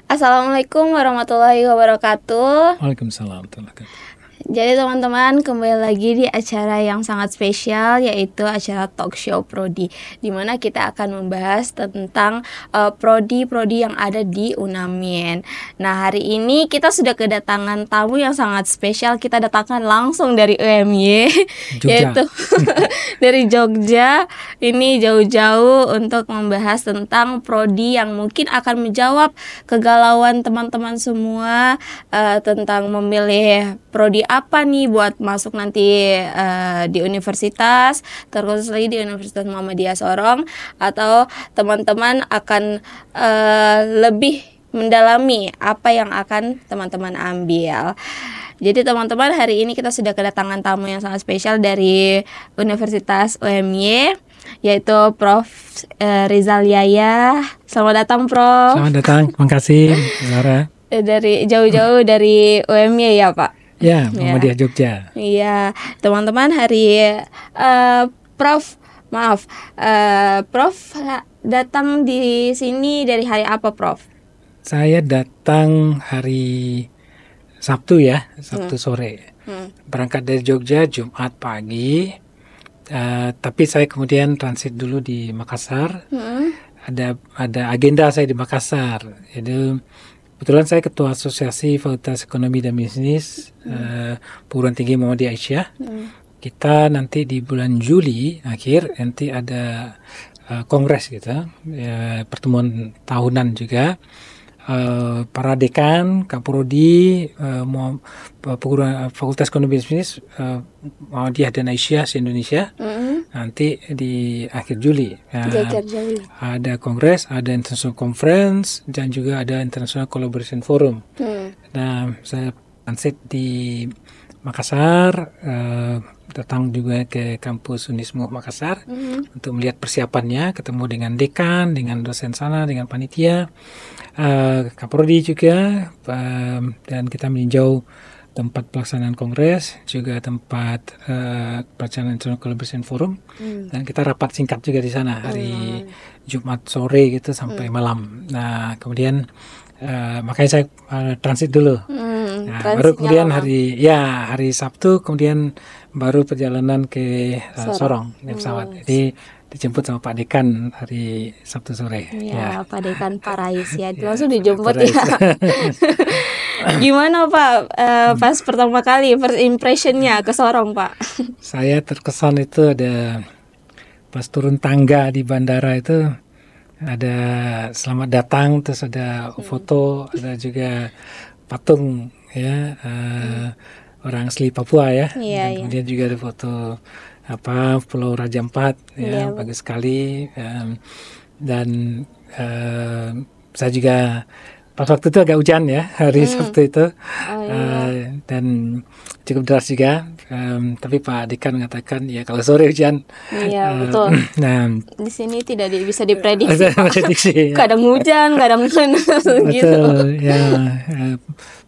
Assalamualaikum warahmatullahi wabarakatuh. Waalaikumsalam warahmatullahi wabarakatuh. Jadi teman-teman, kembali lagi di acara yang sangat spesial, yaitu acara Talk Show Prodi, di mana kita akan membahas tentang prodi-prodi yang ada di UNAMIN. Nah, hari ini kita sudah kedatangan tamu yang sangat spesial. Kita datangkan langsung dari UMY, Jogja. yaitu dari Jogja. Ini jauh-jauh untuk membahas tentang prodi yang mungkin akan menjawab kegalauan teman-teman semua tentang memilih prodi apa nih buat masuk nanti di universitas, terus lagi di Universitas Muhammadiyah Sorong, atau teman-teman akan lebih mendalami apa yang akan teman-teman ambil. Jadi teman-teman, hari ini kita sudah kedatangan tamu yang sangat spesial dari Universitas UMY, yaitu Prof. Rizal Yaya. Selamat datang, Prof. Selamat datang, terima kasih, Zara. Dari jauh-jauh dari UMY ya, Pak? Ya, Muhammadiyah Jogja. Iya, teman-teman, Prof datang di sini dari hari apa, Prof? Saya datang hari Sabtu ya, Sabtu sore. Berangkat dari Jogja Jumat pagi, tapi saya kemudian transit dulu di Makassar. Ada agenda saya di Makassar. Jadi kebetulan saya Ketua Asosiasi Fakultas Ekonomi dan Bisnis Perguruan Tinggi Muhammadiyah Aisyah. Kita nanti di bulan Juli akhir nanti ada kongres gitu, pertemuan tahunan juga. Para dekan, kaprodi, Fakultas Ekonomi dan Bisnis Muhammadiyah dan Aisyah se-Indonesia nanti di akhir Juli. Ada kongres, ada international conference, dan juga ada international collaboration forum. Nah, saya transit di Makassar, datang juga ke kampus Unismu Makassar untuk melihat persiapannya, ketemu dengan dekan, dengan dosen sana, dengan panitia, kaprodi juga, dan kita meninjau tempat pelaksanaan kongres, juga tempat pelaksanaan International Collaboration Forum, dan kita rapat singkat juga di sana hari Jumat sore gitu sampai malam. Nah, kemudian makanya saya transit dulu. Nah, baru kemudian hari Sabtu kemudian baru perjalanan ke Sorong naik pesawat. Jadi dijemput sama Pak Dekan hari Sabtu sore. Ya, Pak Dekan Parais ya, langsung dijemput ya. Gimana Pak pas pertama kali first impressionnya ke Sorong, Pak? Saya terkesan itu ada pas turun tangga di bandara itu ada selamat datang, terus ada foto, ada juga patung ya orang asli Papua ya. Dan kemudian juga ada foto Pulau Raja Ampat ya, bagus sekali. Dan saya juga pas waktu itu agak hujan ya hari Sabtu itu, dan cukup deras juga. Tapi Pak Dekan mengatakan ya kalau sore hujan. Iya betul. Nah, di sini tidak bisa diprediksi. Kadang hujan, kadang gitu. Betul ya.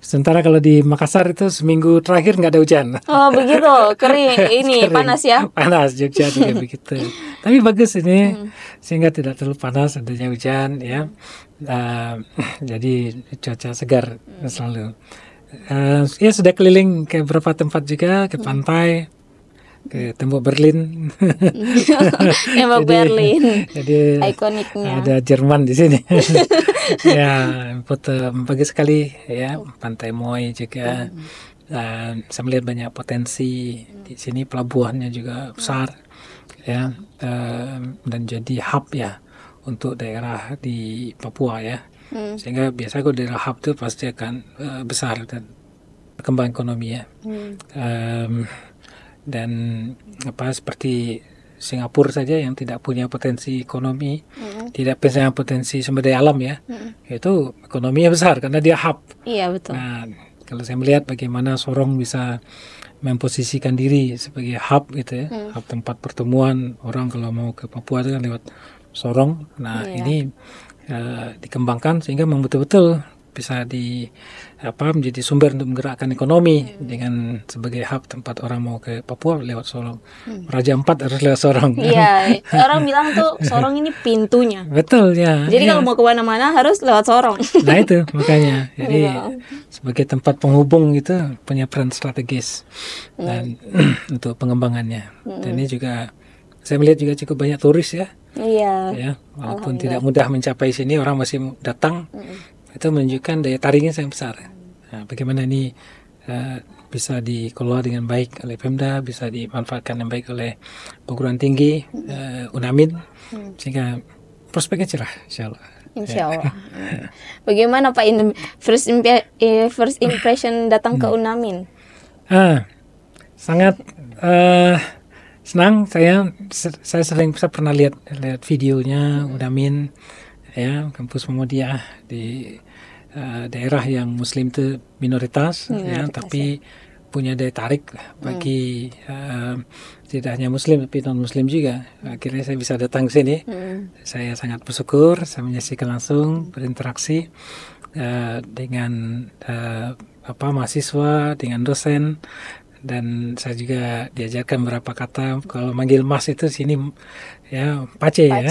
Sementara kalau di Makassar itu seminggu terakhir nggak ada hujan. Oh begitu, kering. Ini kering. Panas ya? Panas, Jogja juga begitu. Tapi bagus ini, sehingga tidak terlalu panas, adanya hujan ya. Jadi cuaca segar selalu. Ya sudah keliling ke beberapa tempat juga, ke pantai, ke tembok Berlin. Tembok Berlin. Jadi ikoniknya. Ada Jerman di sini. Ya, foto bagus sekali ya, Pantai Moi juga. Saya melihat banyak potensi di sini, pelabuhannya juga besar ya, dan jadi hub ya untuk daerah di Papua ya. Sehingga biasa kalau daerah hub itu pasti akan besar dan berkembang ekonomi ya. Dan seperti Singapura saja yang tidak punya potensi ekonomi, tidak punya potensi sumber daya alam ya, itu ekonominya besar karena dia hub. Iya betul. Nah, kalau saya melihat bagaimana Sorong bisa memposisikan diri sebagai hub gitu ya, hub tempat pertemuan orang kalau mau ke Papua itu kan lewat Sorong. Nah ini dikembangkan sehingga memang betul-betul bisa menjadi sumber untuk menggerakkan ekonomi dengan sebagai hub tempat orang mau ke Papua lewat Sorong. Raja Ampat harus lewat Sorong. Iya, orang bilang tuh Sorong ini pintunya. Betul ya. Jadi kalau mau kemana-mana harus lewat Sorong. Nah itu makanya. Jadi sebagai tempat penghubung itu punya peran strategis dan untuk pengembangannya. Dan ini juga saya melihat juga cukup banyak turis ya. Iya. Ya, walaupun tidak mudah mencapai sini, orang masih datang. Itu menunjukkan daya tariknya sangat besar. Nah, bagaimana ini bisa dikelola dengan baik oleh Pemda, bisa dimanfaatkan dengan baik oleh perguruan tinggi, UNAMIN, sehingga prospeknya cerah, insya Allah. Insya Allah. Bagaimana Pak first impression datang ke UNAMIN? Sangat senang. Saya pernah lihat videonya UNAMIN. Ya, kampus Muhammadiyah di daerah yang Muslim itu minoritas, tapi punya daya tarik bagi tidak hanya Muslim tapi non Muslim juga. Akhirnya saya bisa datang ke sini. Saya sangat bersyukur. Saya menyaksikan langsung, berinteraksi dengan mahasiswa, dengan dosen. Dan saya juga diajarkan beberapa kata. Kalau manggil mas itu sini ya pace. Ya.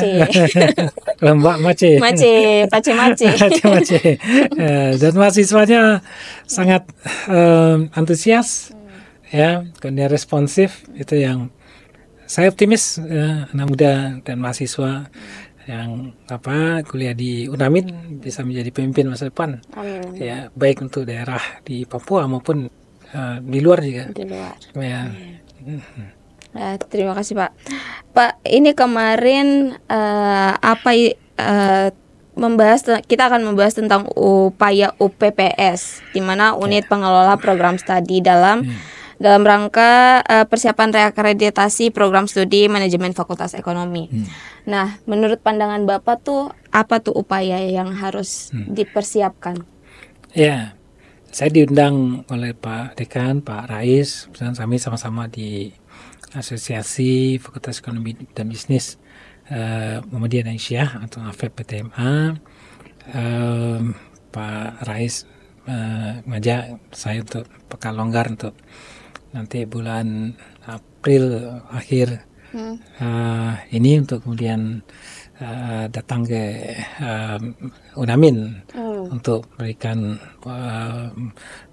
Kalau mbak mace. Pace. Dan mahasiswanya sangat antusias, ya, kemudian responsif. Itu yang saya optimis, anak muda dan mahasiswa yang kuliah di UNAMIN bisa menjadi pemimpin masa depan. Amin. Ya, baik untuk daerah di Papua maupun di luar juga. Di luar. Ya. Terima kasih Pak. Pak, ini kemarin kita akan membahas tentang upaya UPPS, di mana unit pengelola program studi dalam rangka persiapan reakreditasi program studi manajemen Fakultas Ekonomi. Nah, menurut pandangan Bapak tuh apa tuh upaya yang harus dipersiapkan? Ya. Saya diundang oleh Pak Dekan, Pak Rais, kami sama-sama di Asosiasi Fakultas Ekonomi dan Bisnis Muhammadiyah Indonesia atau AFEP PTMA. Pak Rais ngajak saya untuk pekan longgar untuk nanti bulan April akhir ini untuk kemudian datang ke UNAMIN untuk memberikan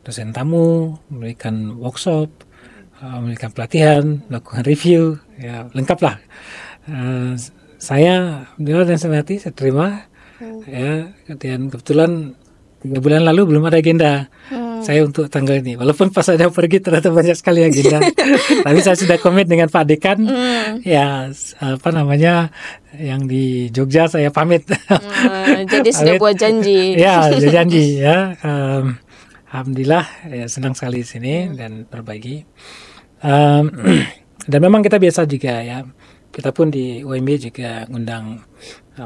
dosen tamu, memberikan workshop, memberikan pelatihan, melakukan review, ya lengkap lah. Saya dan saya terima, ya. Dan kebetulan 3 bulan lalu belum ada agenda saya untuk tanggal ini. Walaupun pas saya pergi ternyata banyak sekali agenda. Tapi saya sudah komit dengan Pak Dekan. Ya, yang di Jogja saya pamit. Jadi sudah buat janji. Ya, sudah janji ya. Alhamdulillah, ya, senang sekali di sini dan berbagi. Dan memang kita biasa juga ya. Kita pun di UMB juga ngundang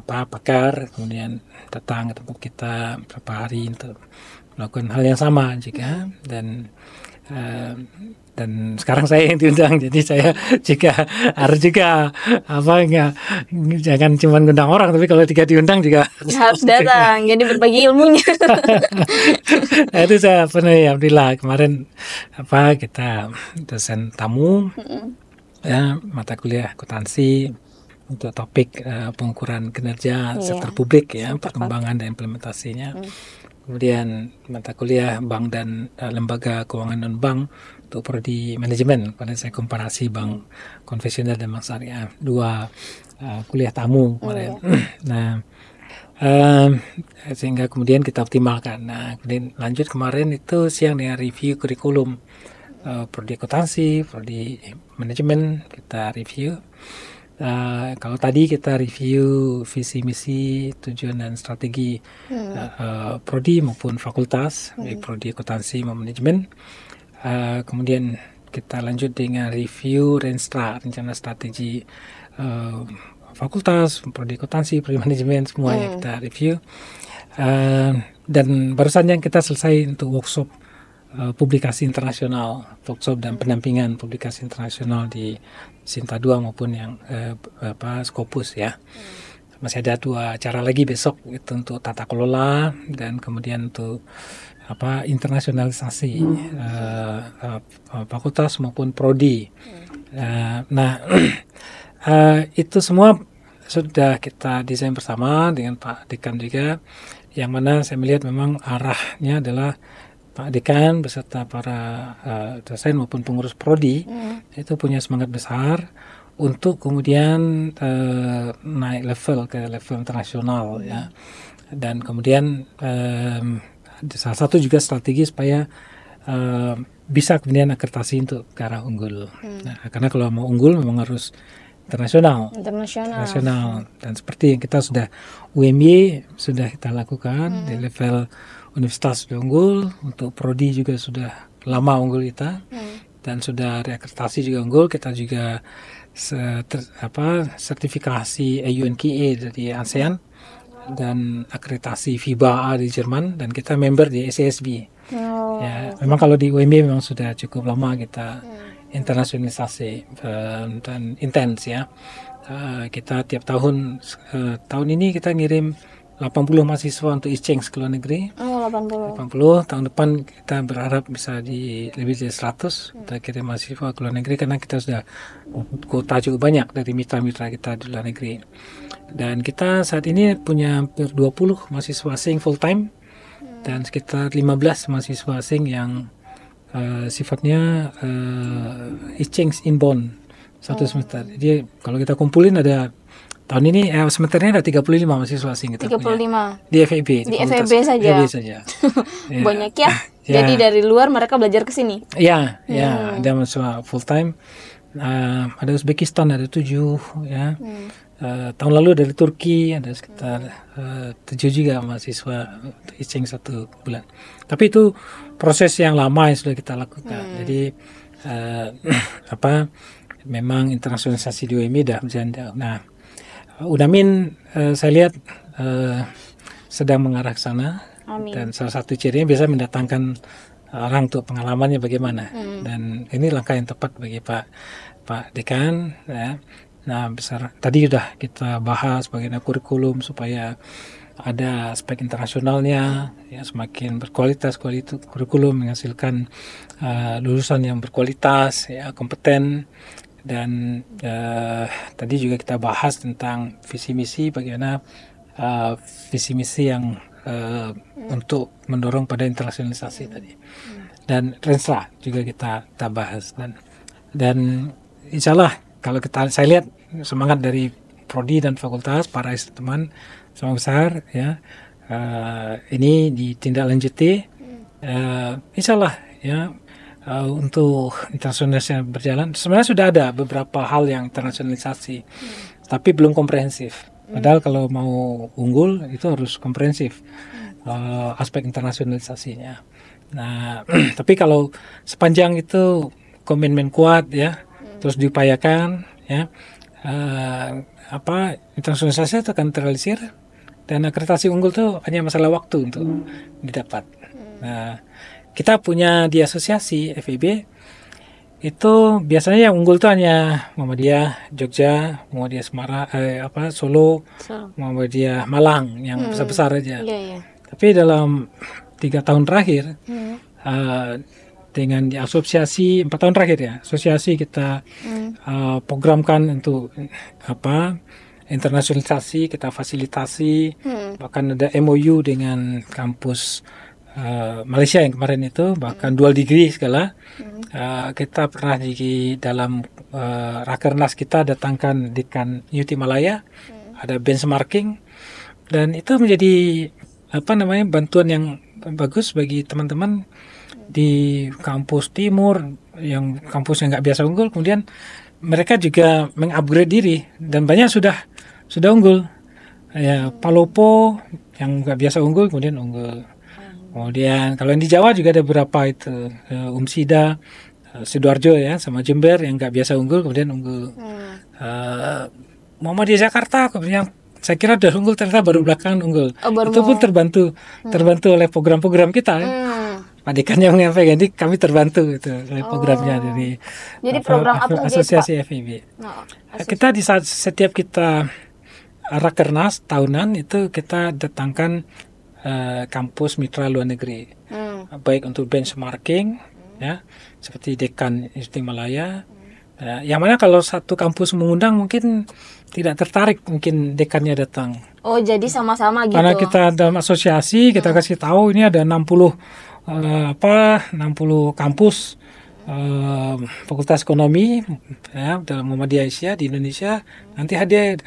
pakar, kemudian datang ke tempat kita beberapa hari untuk melakukan hal yang sama juga. Dan sekarang saya yang diundang, jadi saya juga harus juga jangan cuma ngundang orang, tapi kalau diundang juga harus datang, jadi berbagi ilmunya. Nah, itu saya alhamdulillah kemarin kita dosen tamu ya mata kuliah akuntansi untuk topik pengukuran kinerja sektor publik ya, perkembangan dan implementasinya. Kemudian mata kuliah bank dan lembaga keuangan non bank untuk prodi manajemen. Pada saya komparasi bank konvensional dan bank syariah. 2 kuliah tamu kemarin. Nah, sehingga kemudian kita optimalkan. Nah, kemudian lanjut kemarin itu siang dengan review kurikulum prodi akuntansi, prodi manajemen kita review. Kalau tadi kita review visi misi, tujuan dan strategi prodi maupun fakultas, baik prodi akuntansi maupun manajemen. Kemudian kita lanjut dengan review rencana strategi fakultas, prodi akuntansi, prodi manajemen, semuanya kita review. Dan barusan yang kita selesai untuk workshop publikasi internasional, workshop dan pendampingan publikasi internasional di Sinta 2 maupun yang Scopus ya. masih ada 2 acara lagi besok itu untuk tata kelola dan kemudian untuk internasionalisasi fakultas maupun prodi. Nah, itu semua sudah kita desain bersama dengan Pak Dekan juga, yang mana saya melihat memang arahnya adalah Pak Dekan beserta para dosen maupun pengurus prodi itu punya semangat besar untuk kemudian naik level ke level internasional ya, dan kemudian salah satu juga strategi supaya bisa kemudian akreditasi untuk ke arah unggul. Nah, karena kalau mau unggul memang harus internasional. Dan seperti yang kita sudah UMY sudah kita lakukan di level universitas sudah unggul, untuk prodi juga sudah lama unggul kita, dan sudah reakreditasi juga unggul. Kita juga sertifikasi AUNKA dari ASEAN dan akreditasi FIBA di Jerman, dan kita member di ACSB. Ya, memang kalau di UMY memang sudah cukup lama kita internasionalisasi dan intens ya. Kita tiap tahun ini kita ngirim 80 mahasiswa untuk exchange ke luar negeri. 80. Tahun depan kita berharap bisa lebih dari 100 kita kirim mahasiswa ke luar negeri, karena kita sudah kuota cukup banyak dari mitra-mitra kita di luar negeri. Dan kita saat ini punya hampir 20 mahasiswa asing full time dan sekitar 15 mahasiswa asing yang sifatnya exchange inbound satu semester. Jadi kalau kita kumpulin ada tahun ini semesternya ada 35 mahasiswa asing kita 35 punya. Di FEB. Di FEB saja. Ya. Banyak ya. Jadi dari luar mereka belajar ke sini. Ya, ada mahasiswa full time. Ada Uzbekistan ada 7 ya. Tahun lalu dari Turki ada sekitar 7 juga mahasiswa untuk exchange 1 bulan. Tapi itu proses yang lama yang sudah kita lakukan. Jadi memang internasionalisasi di UMY dah berjalan jauh. Nah, UNAMIN saya lihat sedang mengarah ke sana. Amin. Dan salah satu cirinya bisa mendatangkan orang untuk pengalamannya bagaimana. Dan ini langkah yang tepat bagi Pak Dekan ya. Nah, tadi sudah kita bahas bagaimana kurikulum supaya ada aspek internasionalnya ya, semakin berkualitas kurikulum menghasilkan lulusan yang berkualitas ya, kompeten. Dan tadi juga kita bahas tentang visi misi, bagaimana visi misi yang untuk mendorong pada internasionalisasi tadi. Dan Renstra juga kita bahas, dan insyaallah kalau saya lihat semangat dari prodi dan fakultas, para teman sama besar ya, ini ditindaklanjuti insyaallah ya. Untuk internasionalisasi berjalan, sebenarnya sudah ada beberapa hal yang internasionalisasi, tapi belum komprehensif. Padahal kalau mau unggul itu harus komprehensif aspek internasionalisasinya. Nah, tapi kalau sepanjang itu komitmen kuat ya, terus diupayakan ya, internasionalisasi itu akan terrealisir, dan akreditasi unggul itu hanya masalah waktu untuk didapat. Nah, kita punya di asosiasi FEB itu biasanya yang unggul itu hanya Muhammadiyah Jogja, Muhammadiyah Semarang, Solo, Muhammadiyah Malang yang besar-besar aja. Tapi dalam 3 tahun terakhir dengan di asosiasi 4 tahun terakhir ya, asosiasi kita programkan untuk internasionalisasi, kita fasilitasi, bahkan ada MOU dengan kampus Malaysia yang kemarin itu, bahkan dual degree segala. Kita pernah di dalam Rakernas kita datangkan Dekan UT Malaya, ada benchmarking, dan itu menjadi bantuan yang bagus bagi teman-teman di kampus timur, yang kampus yang nggak biasa unggul. Kemudian mereka juga mengupgrade diri, dan banyak sudah unggul ya. Palopo yang nggak biasa unggul kemudian unggul. Kemudian kalau yang di Jawa juga ada beberapa itu, Umsida, Sidoarjo ya, sama Jember yang nggak biasa unggul kemudian unggul. Muhammadiyah Jakarta yang saya kira udah unggul ternyata baru belakangan unggul. Itu pun terbantu oleh program-program kita. Pak Dekan yang menyampaikan, jadi kami terbantu itu oleh programnya dari jadi program apa asosiasi FEB. Kita di saat setiap kita Rakernas tahunan itu kita datangkan kampus mitra luar negeri, baik untuk benchmarking, ya, seperti Dekan Institut Malaya. Yang mana kalau satu kampus mengundang mungkin tidak tertarik, mungkin dekannya datang. Oh, jadi sama-sama gitu. Karena kita dalam asosiasi kita kasih tahu ini ada 60 kampus Fakultas Ekonomi, ya, dalam Muhammadiyah Asia di Indonesia. Nanti hadir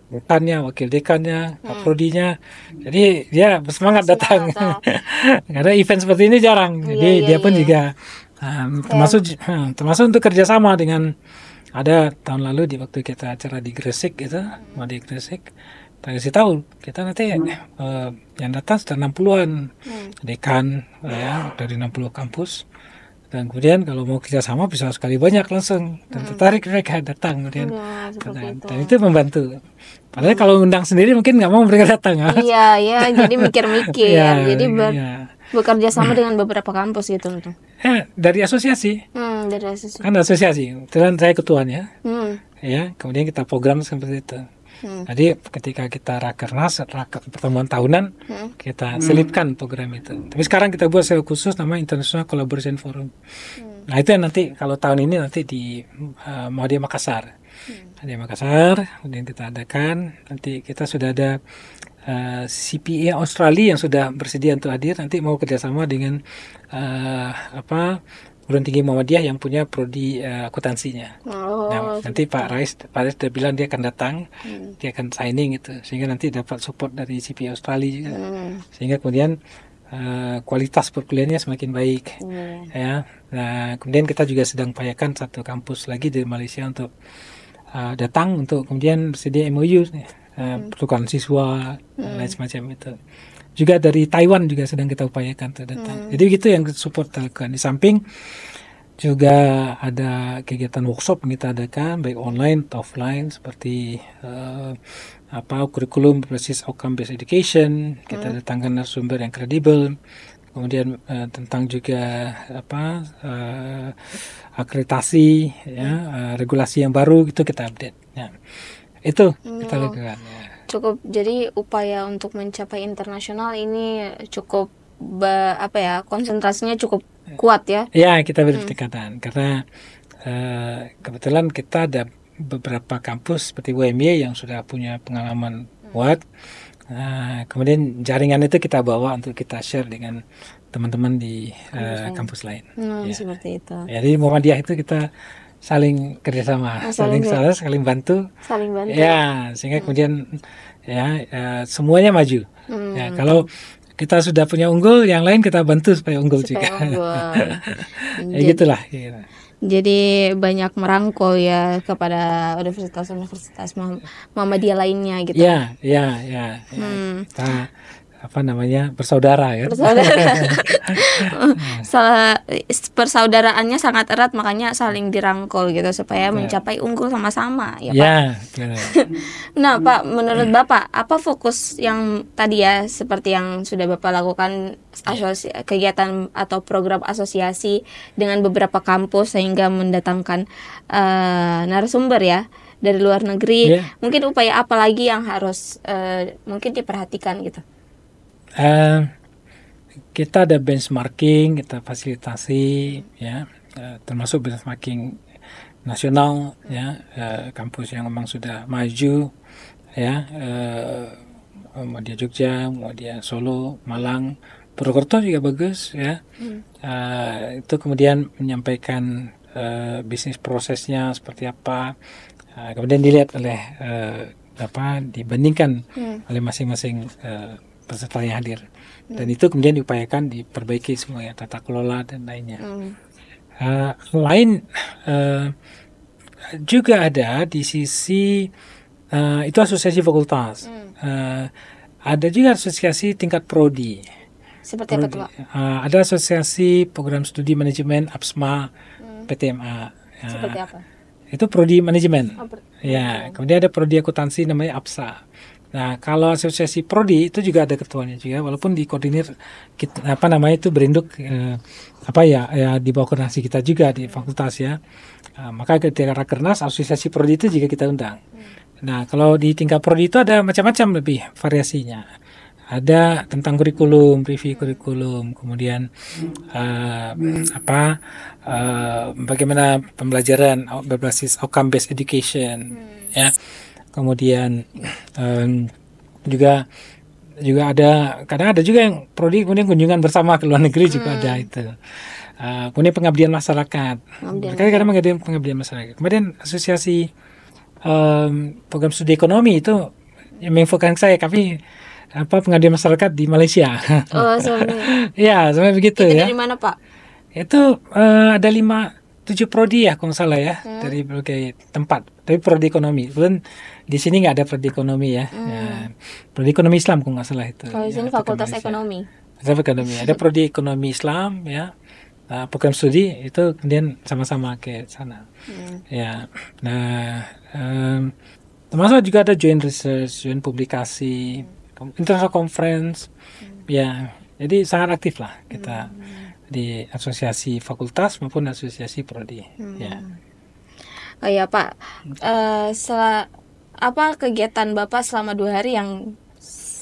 dekannya, wakil dekannya, prodinya. Jadi dia bersemangat datang. Karena event seperti ini jarang. Jadi dia pun juga termasuk untuk kerjasama dengan, ada tahun lalu di waktu kita acara di Gresik itu, di Gresik, kita kasih tahu kita nanti yang datang sudah 60-an dekan, ya, dari 60 kampus. Dan kemudian kalau mau kerjasama bisa sekali banyak langsung, dan tertarik mereka datang kemudian. Dan itu membantu. Padahal kalau undang sendiri mungkin nggak mau mereka datang. Iya, jadi mikir-mikir. Jadi bekerja sama dengan beberapa kampus gitu. Dari asosiasi. Dari asosiasi. Kan asosiasi. Kebetulan saya ketuanya. Ya, kemudian kita program seperti itu. Jadi ketika kita rakernas, pertemuan tahunan, kita selipkan program itu. Tapi sekarang kita buat secara khusus namanya International Collaboration Forum. Nah itu yang nanti kalau tahun ini nanti di Muhammadiyah Makassar. Di Makassar, kemudian kita adakan. Nanti kita sudah ada CPA Australia yang sudah bersedia untuk hadir. Nanti mau kerjasama dengan Perguruan Tinggi Muhammadiyah yang punya prodi akuntansinya. Nah, nanti Pak Rais sudah bilang dia akan datang, dia akan signing itu, sehingga nanti dapat support dari CPA Australia juga. Sehingga kemudian kualitas perkuliahannya semakin baik. Ya. Nah, kemudian kita juga sedang upayakan satu kampus lagi dari Malaysia untuk datang untuk kemudian bersedia MOU, pertukaran siswa dan lain semacam itu. Juga dari Taiwan juga sedang kita upayakan untuk datang. Jadi begitu yang support lakukan. Di samping juga ada kegiatan workshop yang kita adakan baik online atau offline, seperti kurikulum berbasis outcome based education. Kita datangkan narasumber yang kredibel. Kemudian tentang juga akreditasi, ya, regulasi yang baru itu kita update. Ya. Itu kita lakukan. Ya. Cukup, jadi upaya untuk mencapai internasional ini cukup konsentrasinya cukup kuat ya. Ya, kita beri tingkatan karena kebetulan kita ada beberapa kampus seperti UMY yang sudah punya pengalaman kuat. Kemudian jaringan itu kita bawa untuk kita share dengan teman-teman di kampus lain. Ya. Seperti itu. Jadi Muhammadiyah itu kita saling kerjasama, saling bantu, ya, sehingga kemudian semuanya maju. Ya, kalau kita sudah punya unggul, yang lain kita bantu supaya unggul juga. Ya, gitulah. Jadi banyak merangkul ya kepada universitas-universitas Muhammadiyah lainnya gitu. Ya. Kita bersaudara ya. Persaudaraannya sangat erat, makanya saling dirangkul gitu supaya mencapai unggul sama-sama ya, Pak. Ya. Nah, Pak, menurut Bapak apa fokus yang tadi ya seperti yang sudah Bapak lakukan, kegiatan atau program asosiasi dengan beberapa kampus sehingga mendatangkan narasumber ya dari luar negeri. Mungkin upaya apa lagi yang harus mungkin diperhatikan gitu? Kita ada benchmarking, kita fasilitasi, ya, termasuk benchmarking nasional, ya, kampus yang memang sudah maju, ya, Muhammadiyah Jogja, Muhammadiyah Solo, Malang, Purwokerto juga bagus, ya. Itu kemudian menyampaikan bisnis prosesnya seperti apa, kemudian dilihat oleh dibandingkan oleh masing-masing peserta yang hadir, dan itu kemudian diupayakan diperbaiki semua ya, tata kelola dan lainnya. Juga ada di sisi itu asosiasi fakultas, ada juga asosiasi tingkat prodi. Seperti apa tuh, Pak? Ada asosiasi program studi manajemen APSMA PTMA. Seperti apa? Itu prodi manajemen. Ya, kemudian ada prodi akuntansi namanya APSA. Nah, kalau asosiasi prodi itu juga ada ketuanya juga, walaupun dikoordinir itu berinduk di bawah koordinasi kita juga di fakultas ya. Maka ketika rakernas asosiasi prodi itu juga kita undang. Nah, kalau di tingkat prodi itu ada macam-macam lebih variasinya. Ada tentang kurikulum, review kurikulum, kemudian uh, apa bagaimana pembelajaran berbasis outcome based education, ya. Kemudian juga ada kadang ada juga yang prodi kemudian kunjungan bersama ke luar negeri juga ada itu. Kemudian pengabdian masyarakat, kadang-kadang pengabdian masyarakat. Kemudian asosiasi program studi ekonomi itu yang menginfokan saya, tapi pengabdian masyarakat di Malaysia. Oh, sebenarnya. Ya, sebenarnya begitu Itu ya. dari mana, Pak? Itu ada 5-7 prodi ya, kalau nggak salah ya, dari berbagai tempat. Tapi prodi ekonomi. Kemudian di sini nggak ada prodi ekonomi ya. Ya. Prodi ekonomi Islam, kalau nggak salah itu. Kalau di sini Fakultas Ekonomi. Ada prodi ekonomi Islam ya. Program studi itu kemudian sama-sama ke sana. Ya. Nah, termasuk juga ada joint research, joint publikasi, international conference. Ya. Jadi sangat aktif lah kita di asosiasi fakultas maupun asosiasi prodi. Ya. Oh ya Pak, apa kegiatan Bapak selama 2 hari yang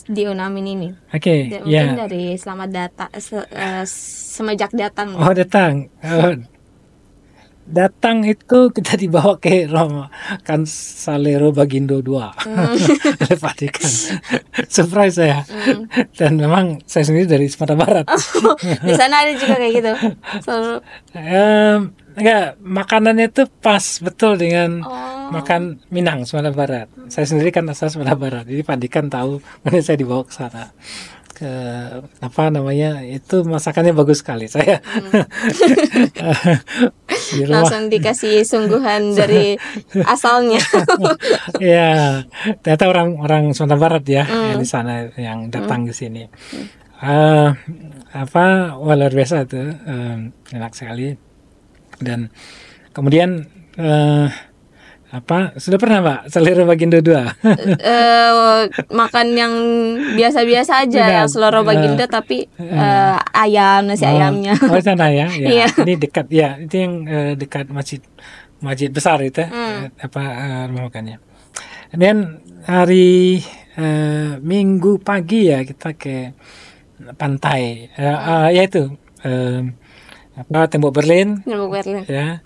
di Unamin ini? Oke, mungkin dari selamat datang, semenjak datang. Oh, datang. Datang itu kita dibawa ke Roma Kansalero Bagindo 2 oleh Vatikan. Surprise saya. Dan memang saya sendiri dari Sumatera Barat. Di sana ada juga kayak gitu. Enggak, makanannya itu pas betul dengan makan Minang Sumatera Barat. Saya sendiri kan asal Sumatera Barat. Jadi Vatikan tahu kemudian saya dibawa ke sana. Ke itu masakannya bagus sekali saya. Langsung dikasih sungguhan dari asalnya. Ya, ternyata orang Sumatera Barat ya yang di sana yang datang ke sini. Luar biasa itu, enak sekali. Dan kemudian sudah pernah Mbak Selero Bagindo 2? Makan yang biasa-biasa aja, yang Selero Bagindo tapi ayam, nasi ayamnya. Oh, sana ya. Iya. Ini dekat ya, itu yang dekat masjid besar itu rumah makannya. Kemudian hari Minggu pagi ya kita ke pantai, yaitu Tembok Berlin. Ya.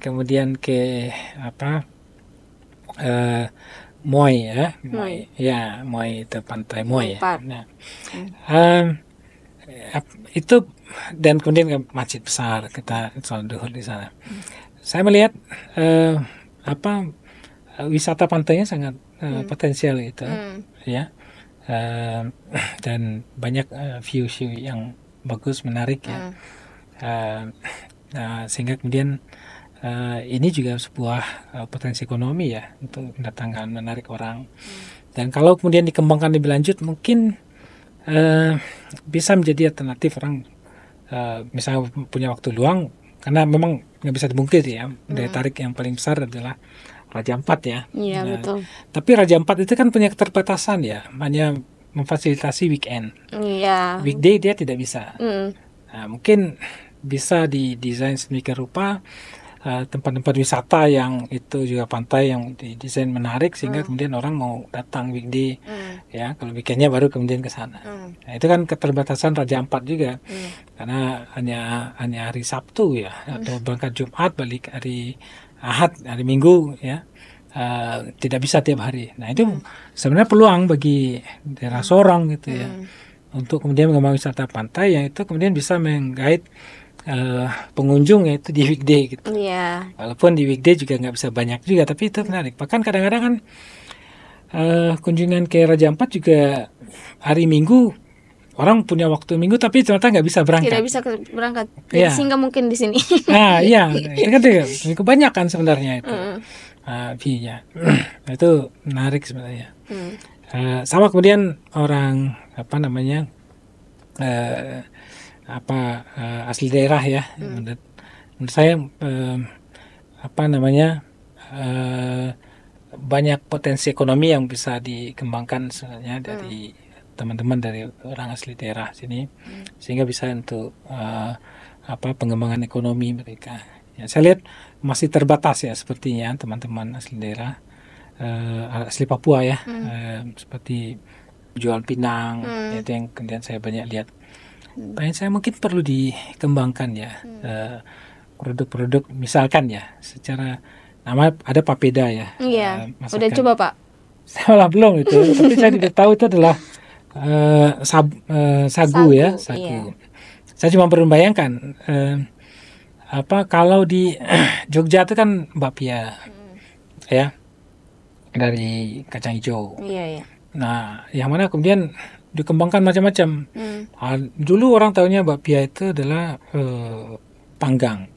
Kemudian ke Moi ya, Moi itu pantai Moi ya. Nah, itu dan kemudian ke masjid besar kita sholat duhur di sana. Saya melihat wisata pantainya sangat potensial itu, ya, dan banyak view yang bagus, menarik ya. Sehingga kemudian ini juga sebuah potensi ekonomi ya untuk mendatangkan, menarik orang. Dan kalau kemudian dikembangkan lebih lanjut mungkin bisa menjadi alternatif orang misalnya punya waktu luang, karena memang nggak bisa dibungkiri ya, daya tarik yang paling besar adalah Raja Ampat ya. Iya, betul. Tapi Raja Ampat itu kan punya keterbatasan ya, hanya memfasilitasi weekend. Iya. Weekday dia tidak bisa. Nah, mungkin bisa didesain sedemikian rupa tempat-tempat wisata yang itu juga pantai yang didesain menarik sehingga kemudian orang mau datang weekday, ya, kalau weekendnya baru kemudian ke sana. Nah, itu kan keterbatasan Raja Ampat juga, karena hanya hari Sabtu ya, atau berangkat Jumat balik hari Ahad, hari Minggu ya, tidak bisa tiap hari. Nah, itu sebenarnya peluang bagi daerah Sorong gitu ya, untuk kemudian mengembangkan wisata pantai yang itu kemudian bisa menggait pengunjung yaitu di weekday gitu. Yeah. Walaupun di weekday juga nggak bisa banyak juga, tapi itu menarik. Bahkan kadang-kadang kan kunjungan ke Raja Ampat juga hari Minggu, orang punya waktu Minggu tapi ternyata nggak bisa berangkat. Tidak bisa berangkat. Jadi singgah mungkin di sini. Nah, iya, itu kan kebanyakan sebenarnya itu view-nya. Itu menarik sebenarnya. Sama kemudian orang asli daerah ya, menurut saya banyak potensi ekonomi yang bisa dikembangkan sebenarnya dari teman-teman dari orang asli daerah sini, sehingga bisa untuk pengembangan ekonomi mereka. Ya, saya lihat masih terbatas ya sepertinya teman-teman asli daerah. asli Papua ya, seperti jual pinang, itu yang kemudian saya banyak lihat. Pertanyaan saya mungkin perlu dikembangkan ya, produk-produk misalkan ya, secara nama ada papeda ya. Iya, udah coba Pak? Saya malah belum itu, tapi saya tidak tahu itu adalah sagu ya, sagu. Iya. Saya cuma membayangkan kalau di Jogja itu kan bapia ya, dari kacang hijau. Iya. Nah, yang mana kemudian dikembangkan macam-macam. Dulu orang tahunya bapia itu adalah panggang.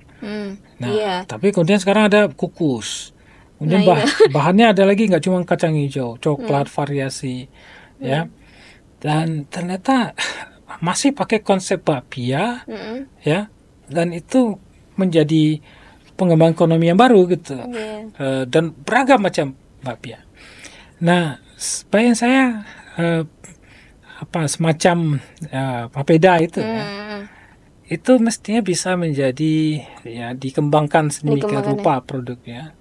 Nah, tapi kemudian sekarang ada kukus. Kemudian bahannya ada lagi, nggak cuma kacang hijau, coklat variasi, ya. Dan ternyata masih pakai konsep bapia, ya. Dan itu menjadi pengembangan ekonomi yang baru gitu, dan beragam macam bapia. Nah, bayang saya semacam papeda itu, itu mestinya bisa menjadi ya dikembangkan sedemikian rupa produknya,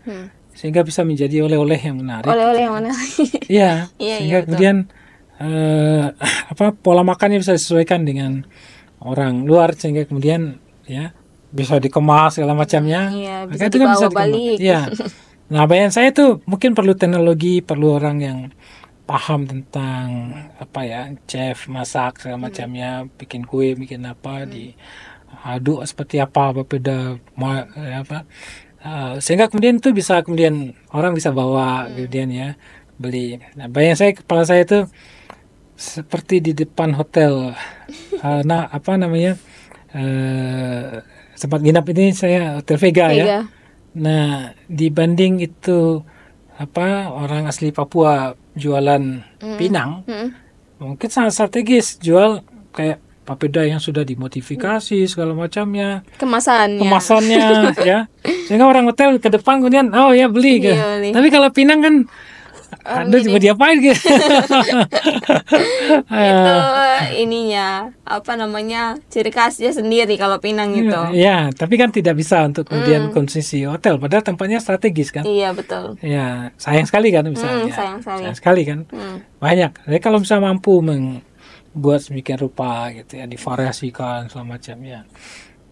sehingga bisa menjadi oleh-oleh yang menarik. Oleh-oleh yang menarik. Ya, sehingga kemudian pola makannya bisa disesuaikan dengan orang luar, sehingga kemudian ya bisa dikemas segala macamnya. Bisa dibawa balik. Ya. Nah, bayangan saya itu mungkin perlu teknologi, perlu orang yang paham tentang chef, masak segala macamnya, bikin kue, bikin apa, diaduk seperti apa papeda, sehingga kemudian itu bisa kemudian orang bisa bawa kemudian ya beli. Nah, bayangan saya, kepala saya itu seperti di depan hotel, tempat nginap ini saya Hotel Vega ya. Nah, dibanding itu orang asli Papua jualan pinang, mungkin sangat strategis jual kayak papeda yang sudah dimodifikasi segala macamnya, kemasannya ya, sehingga orang hotel ke depan kemudian beli kan. Tapi kalau pinang kan cuma diapain gitu. Itu ininya ciri khasnya sendiri kalau pinang itu. Ya, tapi kan tidak bisa untuk kemudian konsumsi hotel, padahal tempatnya strategis kan. Iya, betul. Ya, sayang sekali kan misalnya. Sayang sekali kan. Banyak. Jadi kalau bisa mampu membuat sedemikian rupa gitu ya, divariasikan segala macam ya.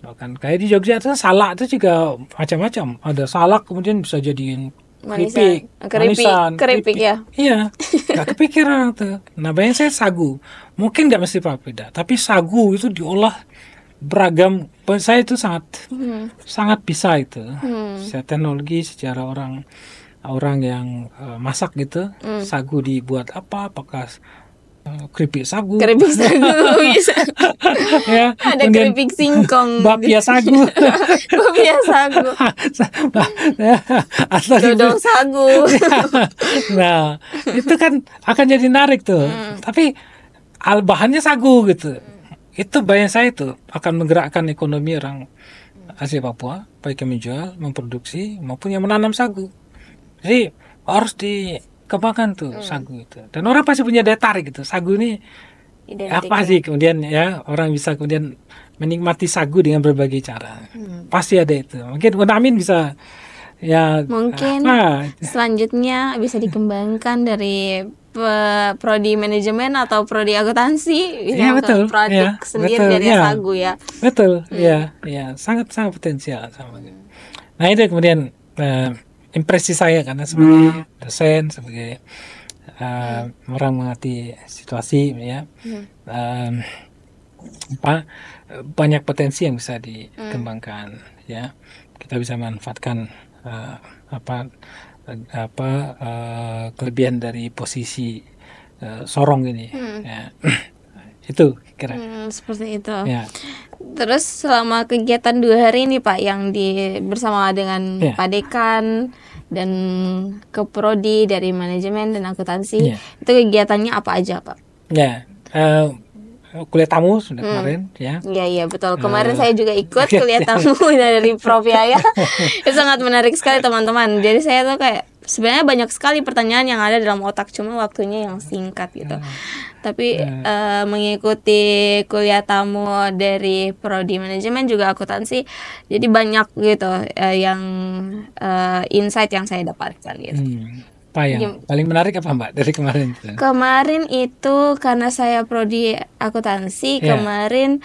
Bahkan kayak di Jogja itu salak itu juga macam-macam. Ada salak kemudian bisa jadiin keripik ya. Iya, nggak kepikiran tuh. Nah, bayangin saya sagu, mungkin nggak mesti papeda, tapi sagu itu diolah beragam. Saya itu sangat bisa itu, secara teknologi, secara orang yang masak gitu, sagu dibuat apakah keripik sagu bisa. Ya, ada keripik singkong, bapia sagu, atau dodol sagu. Nah, itu kan akan jadi menarik tuh. Tapi bahannya sagu gitu. Itu bayang saya itu akan menggerakkan ekonomi orang asli Papua, baik yang menjual, memproduksi maupun yang menanam sagu. Jadi harus dikembangkan tuh sagu itu. Dan orang pasti punya daya tarik gitu. Sagu ini apa sih kemudian ya, orang bisa kemudian menikmati sagu dengan berbagai cara. Pasti ada itu. Mungkin Unamin bisa ya, mungkin selanjutnya bisa dikembangkan dari prodi manajemen atau prodi akuntansi, bisa untuk produk sendiri dari sagu ya. Betul, ya, sangat potensial sama. Nah, itu kemudian impresi saya karena sebagai dosen, sebagai orang mengerti situasi ya, banyak potensi yang bisa dikembangkan ya. Kita bisa manfaatkan kelebihan dari posisi sorong ini ya. Itu kira seperti itu ya. Terus selama kegiatan 2 hari ini Pak, yang bersama dengan Pak Dekan dan Keprodi dari manajemen dan akuntansi, itu kegiatannya apa aja Pak? Ya, kuliah tamu sudah kemarin ya. Iya betul. Kemarin saya juga ikut kuliah tamu dari Prof Yaya. Itu sangat menarik sekali teman-teman. Jadi saya tuh kayak sebenarnya banyak sekali pertanyaan yang ada dalam otak, cuma waktunya yang singkat gitu. Tapi mengikuti kuliah tamu dari prodi manajemen juga akuntansi, jadi banyak gitu yang insight yang saya dapatkan gitu. Apa yang paling menarik apa Mbak dari kemarin itu? Kemarin itu karena saya prodi akuntansi, kemarin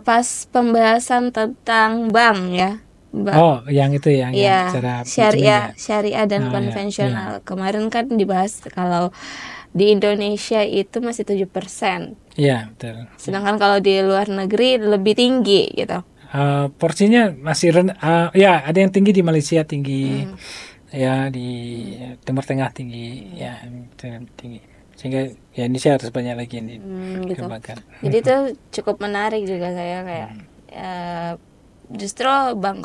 pas pembahasan tentang bank ya. Oh, yang itu yang cara syariah dan konvensional. Kemarin kan dibahas kalau di Indonesia itu masih 7%. Iya, betul. Sedangkan kalau di luar negeri lebih tinggi gitu. Porsinya masih rendah. Ya, ada yang tinggi di Malaysia, tinggi. Ya, di Timur Tengah tinggi, ya tinggi. Sehingga ya Indonesia harus banyak lagi yang dikembangkan. Jadi itu cukup menarik juga saya kayak justru bank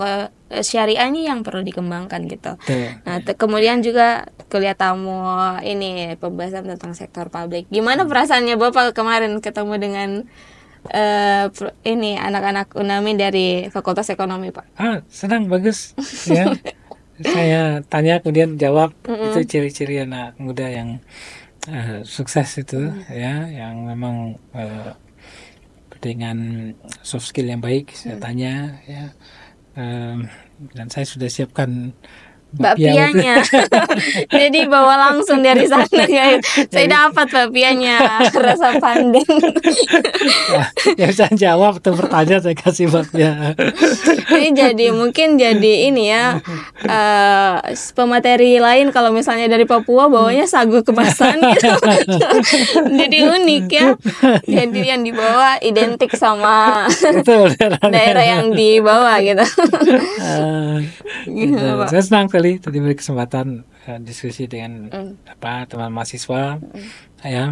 syariahnya yang perlu dikembangkan gitu. Nah, kemudian juga kuliah tamu ini pembahasan tentang sektor publik. Gimana perasaannya Bapak kemarin ketemu dengan ini anak-anak UNAMI dari Fakultas Ekonomi, Pak? Senang, bagus ya. Saya tanya kemudian jawab. Itu ciri-ciri anak muda yang sukses itu ya, yang memang dengan soft skill yang baik. Saya tanya ya, dan saya sudah siapkan bakpianya. Jadi bawa langsung dari sana guys. Saya dapat bakpianya rasa pandan. Ya bisa jawab atau bertanya saya kasih bakpia. Ini jadi mungkin jadi ini ya pemateri lain kalau misalnya dari Papua bawanya sagu kemasan gitu. Jadi unik ya. Jadi yang dibawa identik sama daerah yang dibawa gitu. Saya senang sekali tadi beri kesempatan diskusi dengan teman mahasiswa ya,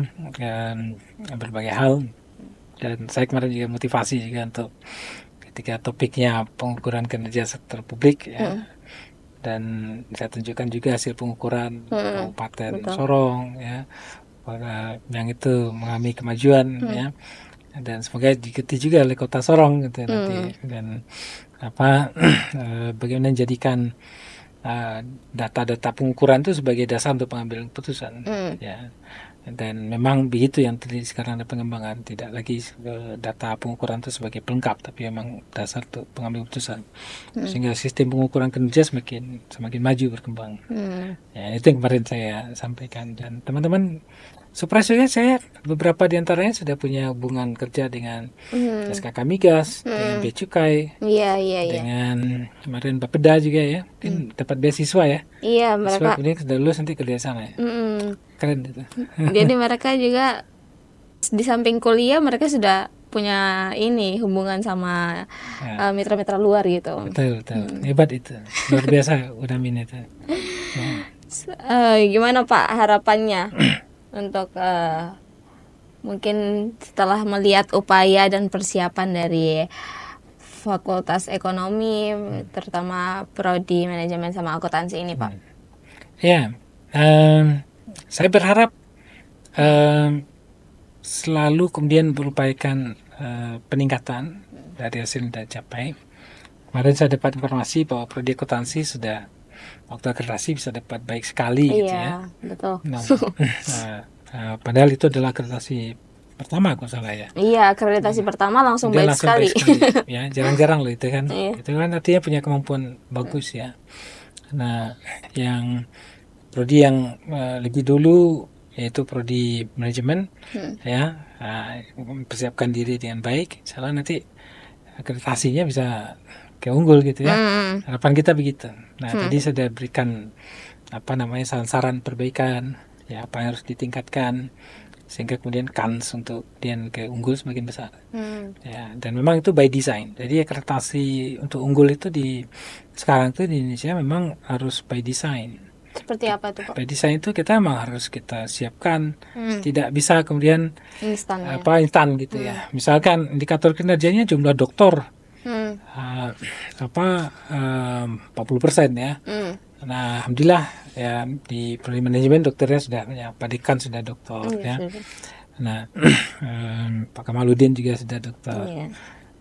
berbagai hal, dan saya kemarin juga motivasi juga untuk ketika topiknya pengukuran kinerja sektor publik ya, dan saya tunjukkan juga hasil pengukuran Kabupaten Sorong ya, yang itu mengalami kemajuan ya, dan semoga diikuti juga oleh Kota Sorong gitu nanti, dan bagaimana menjadikan data-data pengukuran itu sebagai dasar untuk pengambilan keputusan ya. Dan memang begitu yang tadi sekarang ada pengembangan, tidak lagi data pengukuran itu sebagai pelengkap, tapi memang dasar untuk pengambilan keputusan, sehingga sistem pengukuran kinerja semakin maju berkembang. Ya, itu yang kemarin saya sampaikan, dan teman-teman surprise-nya saya beberapa di antaranya sudah punya hubungan kerja dengan SKK Migas, dengan Bea Cukai, dengan kemarin Bapeda juga ya, mungkin dapat beasiswa ya. Iya, mereka kemudian sudah lulus nanti kerja sana ya. Keren itu. Jadi mereka juga di samping kuliah mereka sudah punya ini hubungan sama mitra-mitra luar gitu. Betul. Hebat itu. Luar biasa UNAMI itu. Gimana Pak harapannya untuk mungkin setelah melihat upaya dan persiapan dari Fakultas Ekonomi, terutama prodi manajemen sama akuntansi ini, Pak? Ya, saya berharap selalu kemudian berupayakan peningkatan dari hasil yang dicapai. Kemarin saya dapat informasi bahwa prodi akuntansi sudah waktu akreditasi bisa dapat baik sekali gitu ya. Betul. Padahal itu adalah akreditasi pertama kalau salah ya. Iya, akreditasi pertama langsung baik sekali. Ya, jarang-jarang loh itu kan. Itu kan artinya punya kemampuan bagus ya. Nah, yang prodi yang lebih dulu yaitu prodi manajemen ya, mempersiapkan diri dengan baik, insyaallah nanti akreditasinya bisa keunggul gitu ya. Harapan kita begitu. Nah, tadi sudah berikan saran-saran perbaikan ya, apa yang harus ditingkatkan sehingga kemudian kans untuk dia keunggul semakin besar. Ya, dan memang itu by design. Jadi akreditasi untuk unggul itu sekarang itu di Indonesia memang harus by design. Seperti apa tuh Pak? By design itu kita memang harus kita siapkan, tidak bisa kemudian instan gitu ya. Misalkan indikator kinerjanya jumlah doktor 40% ya. Nah, alhamdulillah ya di prodi manajemen dokternya sudah Pak Dekan sudah doktor ya. Nah, Pak Kamaludin juga sudah dokter.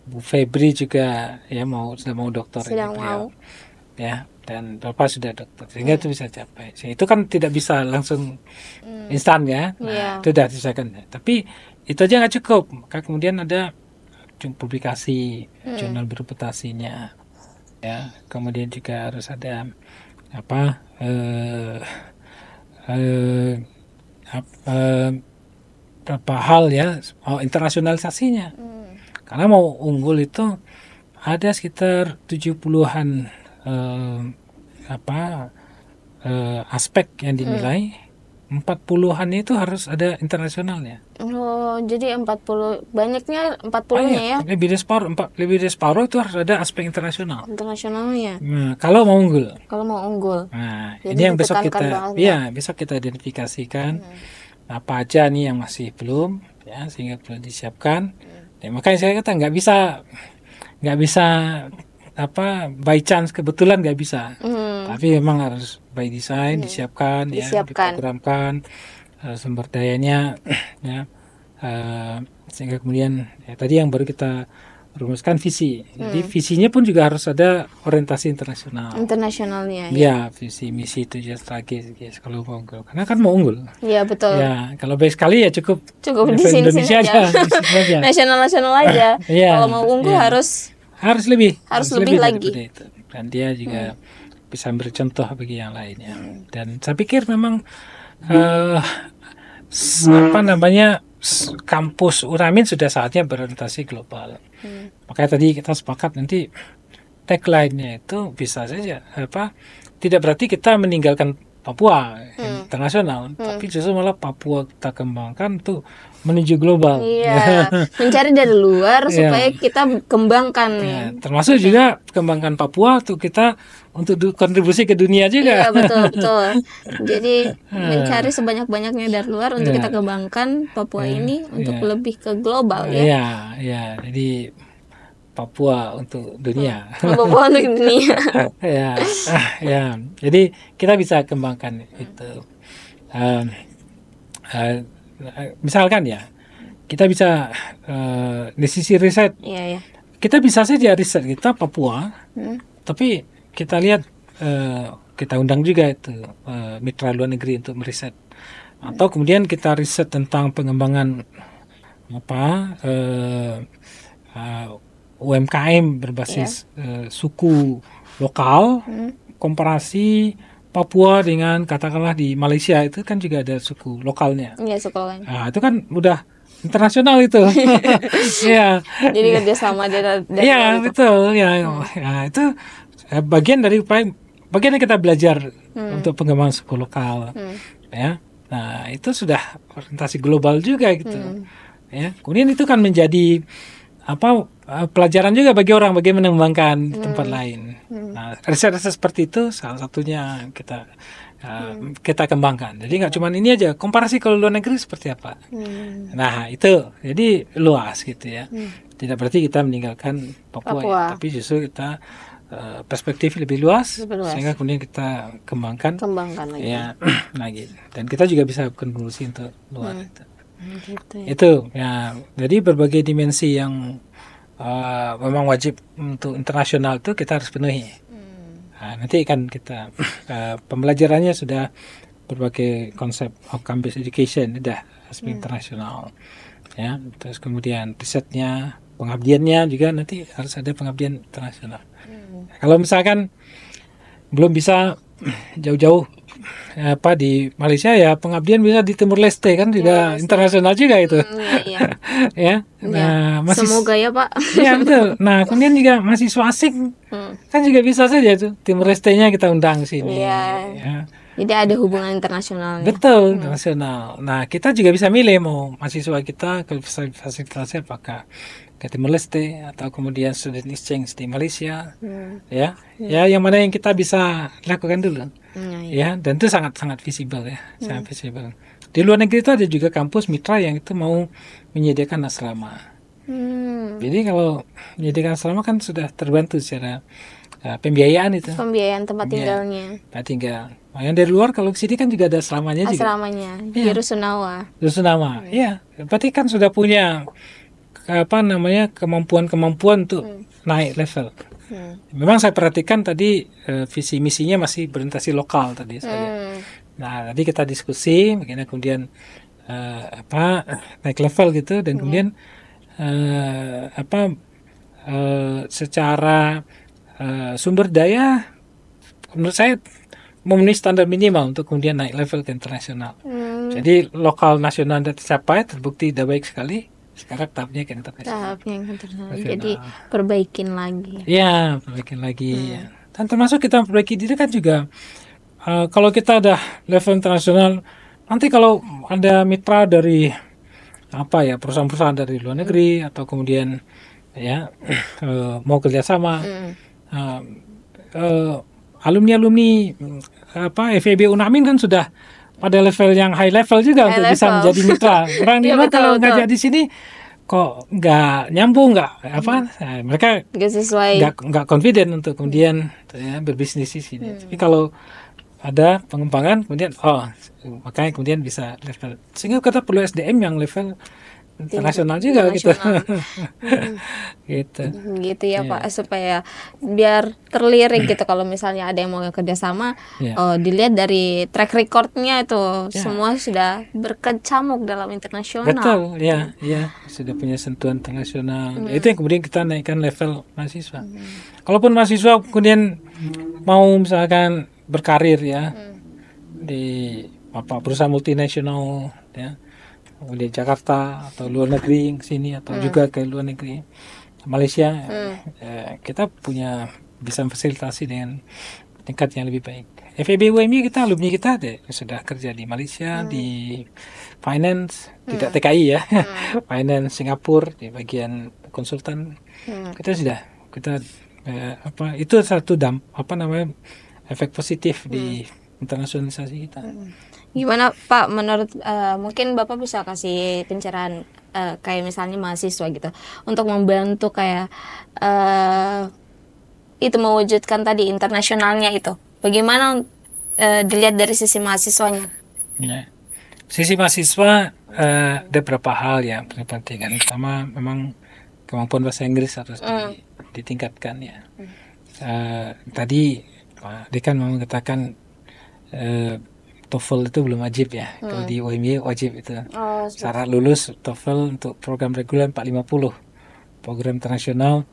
Bu Febri juga ya sudah mau dokter ya, dan Bapak sudah dokter, sehingga itu bisa capai. Itu kan tidak bisa langsung instan ya. Nah, itu sudah diselesaikan. Tapi itu aja nggak cukup. Maka kemudian ada publikasi jurnal bereputasinya ya. Kemudian juga harus ada eh, berapa hal ya, internasionalisasinya. Karena mau unggul itu ada sekitar 70-an aspek yang dinilai. 40-an itu harus ada internasionalnya. Oh, jadi 40 banyaknya 40-nya ya. Lebih dari separuh itu harus ada aspek internasional. Internasionalnya. Nah, kalau mau unggul. Nah, jadi ini yang besok kita identifikasikan apa aja nih yang masih belum ya, sehingga perlu disiapkan. Ya, makanya saya kata nggak bisa by chance kebetulan nggak bisa. Tapi memang harus by design disiapkan. Ya, diprogramkan sumber dayanya ya, sehingga kemudian ya, tadi yang baru kita rumuskan visi. Jadi visinya pun juga harus ada orientasi internasionalnya. Ya, visi, misi, tujuan strategis kalau mau unggul. Karena kan mau unggul. Iya, betul. Ya, kalau baik sekali ya cukup di sini aja. Nasional aja. Ya, kalau mau unggul harus lebih lagi. Itu. Dan dia juga bisa bercontoh bagi yang lainnya. Dan saya pikir memang kampus UNAMIN sudah saatnya berorientasi global. Makanya tadi kita sepakat nanti tagline-nya itu bisa saja tidak berarti kita meninggalkan Papua internasional, tapi justru malah Papua kita kembangkan tuh menuju global. Iya, mencari dari luar supaya kita kembangkan. Ya, termasuk juga kembangkan Papua tuh kita untuk kontribusi ke dunia juga. Iya, betul. Jadi mencari sebanyak-banyaknya dari luar untuk kita kembangkan Papua ini untuk lebih ke global ya. Iya. Jadi Papua untuk dunia. Papua untuk dunia. ya. Jadi kita bisa kembangkan itu. Misalkan ya, kita bisa di sisi riset. Iya. Kita bisa saja riset kita Papua, tapi kita lihat kita undang juga itu mitra luar negeri untuk meriset. Atau kemudian kita riset tentang pengembangan UMKM berbasis suku lokal, komparasi Papua dengan katakanlah di Malaysia itu kan juga ada suku lokalnya. Iya, suku lokalnya. Nah, itu kan udah internasional itu. Ya. Jadi kerjasama dari ya betul ya. Nah, itu bagian yang kita belajar untuk pengembangan suku lokal. Ya. Nah, itu sudah orientasi global juga gitu. Ya. Kemudian itu kan menjadi pelajaran juga bagi orang bagaimana mengembangkan di tempat lain. Nah, riset-riset seperti itu salah satunya kita kembangkan. Jadi nggak cuma ini aja, komparasi kalau luar negeri seperti apa. Nah, itu jadi luas gitu ya. Tidak berarti kita meninggalkan Papua. Ya, tapi justru kita perspektif lebih luas, sehingga kemudian kita kembangkan lagi. Ya, lagi. Dan kita juga bisa kontribusi untuk luar itu. Itu ya. Jadi berbagai dimensi yang memang wajib untuk internasional itu kita harus penuhi. Nah, nanti kan kita pembelajarannya sudah berbagai konsep outcome-based education, sudah aspek internasional. Ya, terus kemudian risetnya, pengabdiannya juga nanti harus ada pengabdian internasional. Kalau misalkan belum bisa jauh-jauh di Malaysia ya pengabdian bisa di Timur Leste kan juga internasional juga itu. Ya. Nah, semoga ya Pak. Ya betul. Nah kemudian juga mahasiswa asing kan juga bisa saja tuh Timur Leste-nya kita undang sini. Ya. Jadi ada hubungan internasional. Betul, internasional. Nah kita juga bisa milih mau mahasiswa kita ke fasilitasi apakah ke Timur Leste atau kemudian student exchange di Malaysia. Ya yang mana yang kita bisa lakukan dulu. Ya, dan itu sangat visible ya, sangat visible. Di luar negeri itu ada juga kampus mitra yang itu mau menyediakan asrama. Jadi kalau menyediakan asrama kan sudah terbantu secara pembiayaan itu. Pembiayaan tempat tinggalnya. Tempat tinggal. Nah, yang dari luar kalau ke sini kan juga ada asramanya juga. Asramanya di Rusunawa. Iya. Berarti kan sudah punya kemampuan untuk naik level. Memang saya perhatikan tadi visi misinya masih berorientasi lokal tadi saya. Nah, tadi kita diskusi bagaimana kemudian naik level gitu dan kemudian secara sumber daya menurut saya memenuhi standar minimal untuk kemudian naik level ke internasional. Jadi lokal nasional sudah tercapai, terbukti sudah baik sekali. Sekarang tahapnya ke internasional. Jadi perbaikin lagi. Ya, perbaikin lagi. Dan termasuk kita perbaiki diri kan juga. Kalau kita ada level internasional, nanti kalau ada mitra dari perusahaan-perusahaan dari luar negeri atau kemudian mau kerjasama, alumni FEB Unamin kan sudah pada level yang high level juga untuk bisa menjadi mitra. Orang di luar kalau ngajak di sini kok nggak nyambung, mereka nggak sesuai, nggak confident untuk kemudian berbisnis di sini. Tapi kalau ada pengembangan kemudian makanya kemudian bisa level, sehingga kita perlu SDM yang level internasional juga gitu. gitu ya Pak, supaya biar terlirik gitu kalau misalnya ada yang mau kerjasama, dilihat dari track recordnya itu semua sudah berkecamuk dalam internasional. Betul, sudah punya sentuhan internasional. Itu yang kemudian kita naikkan level mahasiswa. Kalaupun mahasiswa kemudian mau misalkan berkarir di perusahaan multinasional di Jakarta atau luar negeri ke sini atau juga ke luar negeri Malaysia, kita bisa fasilitasi dengan tingkat yang lebih baik. FEB UMY kita alumni kita sudah kerja di Malaysia di finance, tidak TKI finance Singapura di bagian konsultan. Itu satu efek positif di internasionalisasi kita. Gimana Pak, menurut mungkin Bapak bisa kasih pencerahan kayak misalnya mahasiswa gitu untuk membantu kayak itu mewujudkan tadi internasionalnya itu, bagaimana dilihat dari sisi mahasiswanya? Sisi mahasiswa ada beberapa hal yang penting. Pertama, memang kemampuan bahasa Inggris harus ditingkatkan tadi Pak Dekan mau mengatakan TOEFL itu belum wajib kalau di UMY wajib itu. Syarat lulus TOEFL untuk program reguler 450, program internasional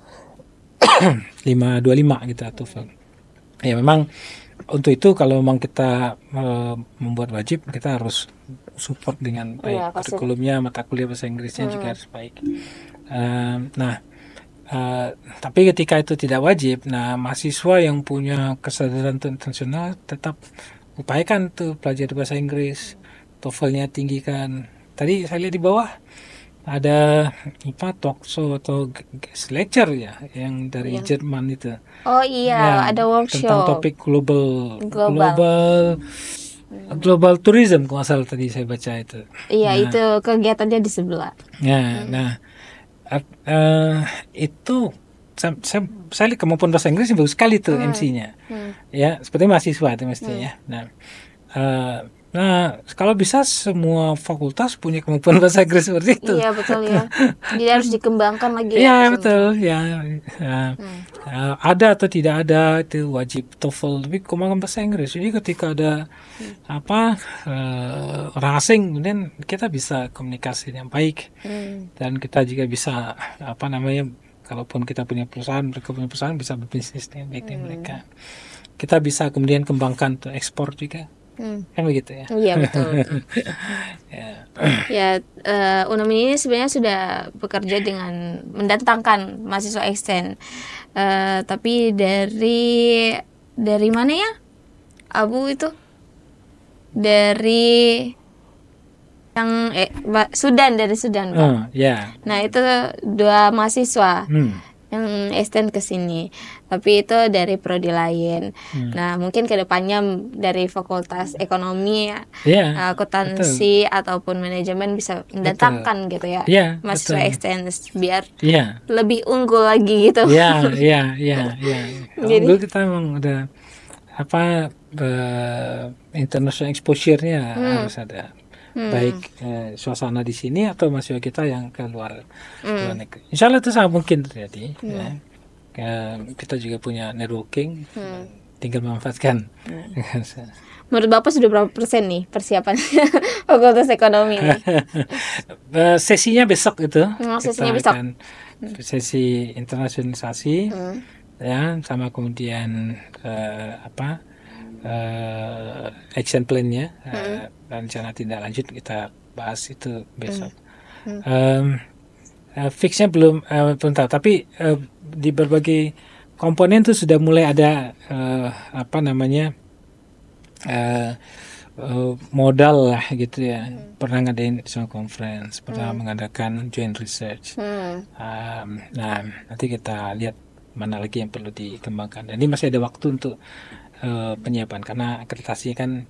525 gitu TOEFL. Ya memang untuk itu kalau memang kita membuat wajib, kita harus support dengan baik kurikulumnya, mata kuliah bahasa Inggrisnya juga harus baik. Tapi ketika itu tidak wajib, mahasiswa yang punya kesadaran internasional tetap upayakan tuh pelajari bahasa Inggris, TOEFL-nya tinggikan. Tadi saya lihat di bawah ada talk show atau guest lecture yang dari Jerman itu. Ada workshop tentang topik global tourism kalau salah tadi saya baca itu. Itu kegiatannya di sebelah. Itu saya lihat kemampuan bahasa Inggris bagus sekali tuh MC-nya. Seperti mahasiswa itu mestinya. Kalau bisa semua fakultas punya kemampuan bahasa Inggris seperti itu. Iya betul Jadi harus dikembangkan lagi. Betul ada atau tidak ada itu wajib TOEFL, tapi kemampuan bahasa Inggris. Jadi ketika ada orang asing, kemudian kita bisa komunikasi yang baik dan kita juga bisa kalaupun kita punya perusahaan, mereka punya perusahaan, bisa berbisnis dengan baik dengan mereka. Kita bisa kemudian kembangkan untuk ekspor juga. Kan begitu ya? Iya betul. UNAM ini sebenarnya sudah bekerja dengan mendatangkan mahasiswa exchange. Tapi dari mana ya? Abu itu? Dari yang dari Sudan Pak. Nah itu 2 mahasiswa yang extend ke sini, tapi itu dari prodi lain. Nah mungkin kedepannya dari fakultas ekonomi, akuntansi ataupun manajemen bisa mendatangkan gitu mahasiswa extend biar lebih unggul lagi gitu. Unggul kita memang ada international exposure-nya harus ada. Baik suasana di sini atau mahasiswa kita yang ke luar negeri. Insya Allah itu sangat mungkin terjadi. Kita juga punya networking, tinggal memanfaatkan. Menurut Bapak sudah berapa persen nih persiapan fakultas ekonomi ini? Sesinya besok itu. Sesinya besok. Sesi internasionalisasi, sama kemudian action plan-nya, rencana tindak lanjut kita bahas itu besok. Fixnya belum tahu, tapi di berbagai komponen tuh sudah mulai ada modal lah gitu ya. Pernah ngadain international conference, pernah mengadakan joint research. Nah, nanti kita lihat mana lagi yang perlu dikembangkan. Dan ini masih ada waktu untuk penyiapan karena akreditasi kan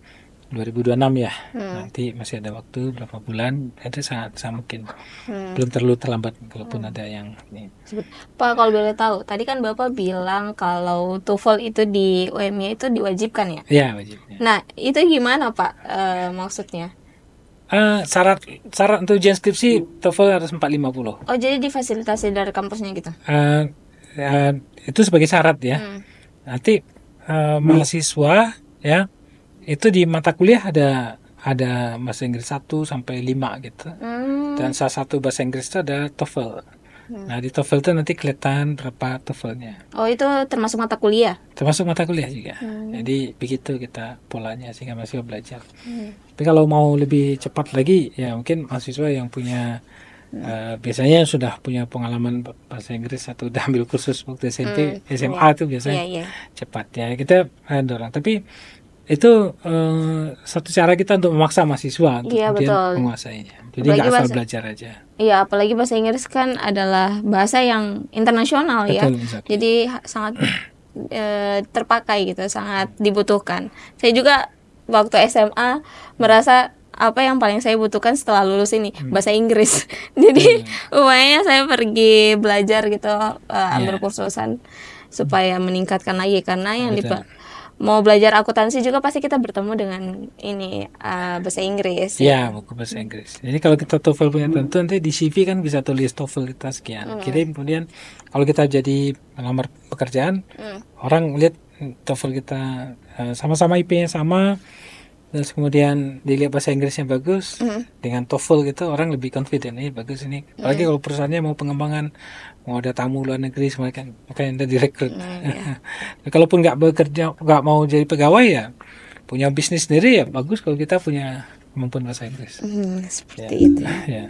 2026 ya. Nanti masih ada waktu berapa bulan. Itu sangat mungkin belum terlalu terlambat kalaupun ada yang ini. Pak, kalau boleh tahu, tadi kan Bapak bilang kalau TOEFL itu di UMY itu diwajibkan ya? Iya, wajib. Ya. Nah, itu gimana Pak maksudnya? Syarat untuk ujian skripsi TOEFL harus 450. Oh, jadi difasilitasi dari kampusnya gitu? Itu sebagai syarat ya. Nanti mahasiswa ya itu di mata kuliah ada bahasa Inggris 1 sampai 5 gitu. Dan salah satu bahasa Inggris itu ada TOEFL. Nah, di TOEFL itu nanti kelihatan berapa TOEFL-nya. Oh, itu termasuk mata kuliah? Termasuk mata kuliah juga. Jadi begitu kita polanya sehingga mahasiswa belajar. Tapi kalau mau lebih cepat lagi ya mungkin mahasiswa yang punya biasanya sudah punya pengalaman bahasa Inggris atau udah ambil kursus waktu SMP, SMA itu biasanya cepat ya. Kita dorong. Tapi itu satu cara kita untuk memaksa mahasiswa untuk kemudian menguasainya. Jadi nggak asal belajar aja. Iya, apalagi bahasa Inggris kan adalah bahasa yang internasional. Betul, ya. Exactly. Jadi sangat terpakai gitu, sangat dibutuhkan. Saya juga waktu SMA merasa apa yang paling saya butuhkan setelah lulus ini bahasa Inggris. Jadi upayanya saya pergi belajar gitu, ambil kursusan supaya meningkatkan lagi karena yang mau belajar akuntansi juga pasti kita bertemu dengan ini bahasa Inggris. Ya, buku bahasa Inggris. Jadi kalau kita TOEFL punya tentu nanti di CV kan bisa tulis TOEFL kita sekian. Kemudian kalau kita jadi pelamar pekerjaan, orang lihat TOEFL kita sama-sama IP-nya sama, terus kemudian dilihat bahasa Inggrisnya bagus, dengan TOEFL gitu orang lebih confident, ini bagus ini. Apalagi kalau perusahaannya mau pengembangan, mau ada tamu luar negeri semua kan, makanya Anda direkrut. Kalaupun nggak bekerja, nggak mau jadi pegawai ya, punya bisnis sendiri ya bagus kalau kita punya kemampuan bahasa Inggris. Seperti itu. Ya.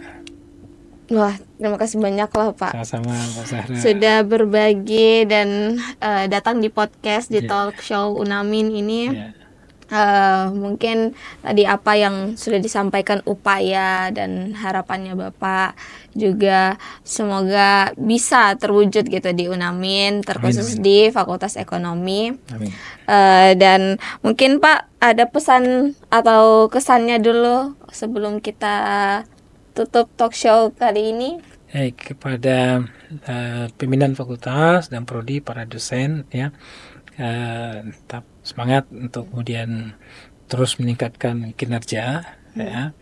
Wah, terima kasih banyak loh Pak. Sama-sama Mbak Zahra. Sudah berbagi dan datang di podcast di talk show Unamin ini. Mungkin tadi apa yang sudah disampaikan upaya dan harapannya Bapak juga semoga bisa terwujud gitu di Unamin, terkhusus di Fakultas Ekonomi. Amin. Dan mungkin Pak ada pesan atau kesannya dulu sebelum kita tutup talk show kali ini. Kepada pimpinan fakultas dan prodi, para dosen ya. Tetap semangat untuk kemudian terus meningkatkan kinerja ya.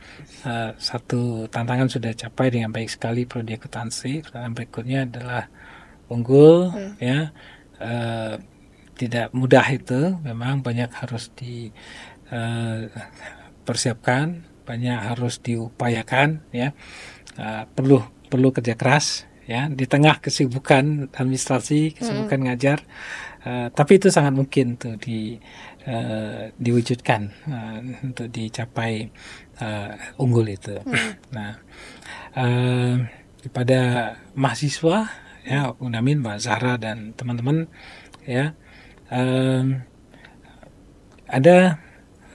Satu tantangan sudah capai dengan baik sekali prodi akuntansi. Tantangan berikutnya adalah unggul ya. Tidak mudah itu, memang banyak harus dipersiapkan, banyak harus diupayakan ya. Perlu kerja keras ya, di tengah kesibukan administrasi, kesibukan ngajar. Tapi itu sangat mungkin tuh diwujudkan untuk dicapai unggul itu. Nah, kepada mahasiswa ya Unamin, Mbak Zahra dan teman-teman ya, ada